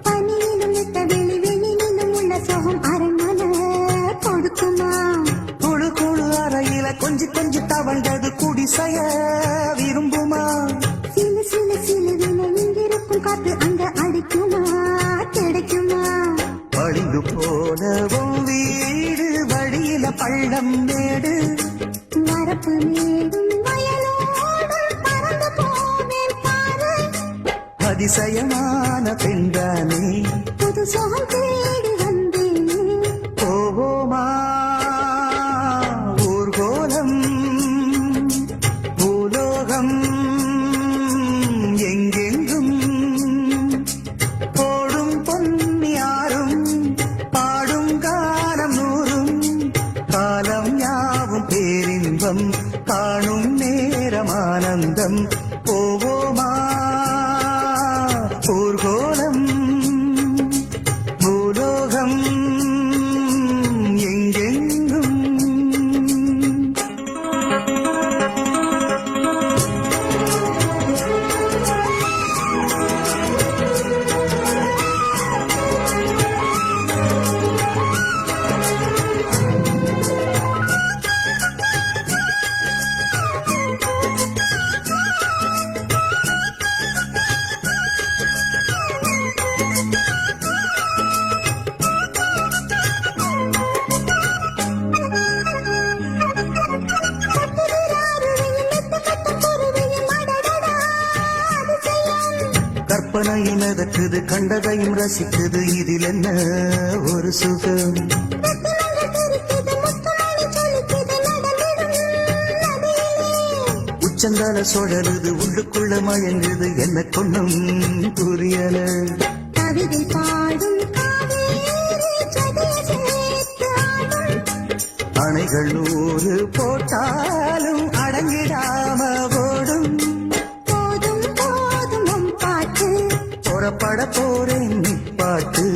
பனியிலும் விட்ட வெளி வெளியிலும் உள்ள சோகம் அரண்மனை கொடுக்குமா குழு குழு அறையில கொஞ்சி கொஞ்சி தவழ்ந்தது குடிசைய விரும்புமா சிலு சிலு சிலுவில இங்கிருக்கும் காத்து அங்க அடிக்குமா கிடைக்குமா வழிந்து போனவும் வீடு வழியில பள்ளம் மேடு வரப்பு மேடும் வயலோடும் பறந்து போவேன் பாரு அதிசயமான பெண்தானே புது சோகம் தேடி வந்தேனே போவோமா ஊர்கோலம் பூலோகம் எங்கெங்கும் போடும் பொன்னியாரும் பாடும் காலம் நூறும் காலம் யாவும் பேரின்பம் காணும் நேரமானந்தம் போவோமா ஊர்கோலம் பூலோகம் எங்கெங்கும் கற்பனையும் மிதக்குது கண்டதையும் ரசிக்குது இதில் என்ன ஒரு சுகம் உச்சந்தால சுழலுது உள்ளுக்குள்ள மயங்குது என்ன கொண்ணும் புரியல கவிதை பாடும் காவேரி சதியை சேர்த்து ஆடும் அணைகள் நூறு போட்டாலும் அடங்கிடாம ஓடும் போதும் போதும் உன் பாட்டு புறப்பட போறேன் நிப்பாட்டு